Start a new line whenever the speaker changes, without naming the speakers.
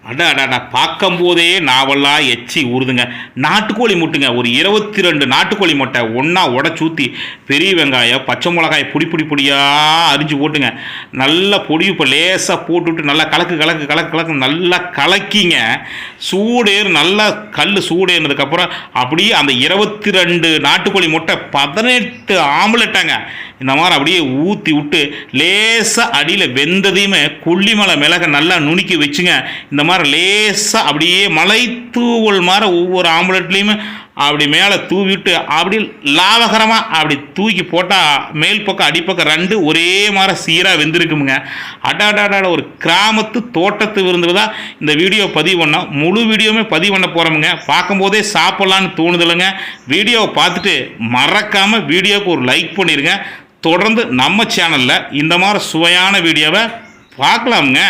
அடாடாடா பார்க்கும்போதே நாவெல்லாம் எச்சி ஊறுதுங்க. நாட்டுக்கோழி முட்டுங்க, ஒரு 22 நாட்டுக்கோழி முட்டை ஒன்றா உடச்சூற்றி பெரிய வெங்காயம் பச்சை மிளகாய் பொடியாக அரிஞ்சு போட்டுங்க. நல்லா பொடி இப்போ லேசாக போட்டுவிட்டு நல்லா கலக்கு நல்லா கலக்கிங்க. சூடேறு நல்லா சூடேறினதுக்கப்புறம் அப்படியே அந்த 22 நாட்டுக்கோழி முட்டை 18 ஆம்லெட்டாங்க இந்த மாதிரி அப்படியே ஊற்றி விட்டு லேசாக அடியில் வெந்ததையுமே கொல்லிமலை மிளகை நல்லா நுணுக்கி வச்சுங்க. இந்த மாதிரி லேசாக அப்படியே மலை தூவல் மாதிரி ஒவ்வொரு ஆம்லெட்லேயுமே அப்படி மேலே தூவிட்டு அப்படி லாபகரமாக அப்படி தூக்கி போட்டால் மேல் பக்கம் அடிப்பக்கம் 2 ஒரே மாதிரி சீராக வெந்திருக்குமுங்க. அடாடாட ஒரு கிராமத்து தோட்டத்து விருந்து தான் இந்த வீடியோ பதிவு பண்ணோம். முழு வீடியோவுமே பதிவு பண்ண போகிறோமுங்க. பார்க்கும்போதே சாப்பிட்லான்னு தோணுதில்லைங்க. வீடியோவை பார்த்துட்டு மறக்காமல் வீடியோவுக்கு ஒரு லைக் பண்ணிடுங்க. தொடர்ந்து நம்ம சேனலில் இந்த மாதிரி சுவையான வீடியோவை பார்க்கலாமுங்க.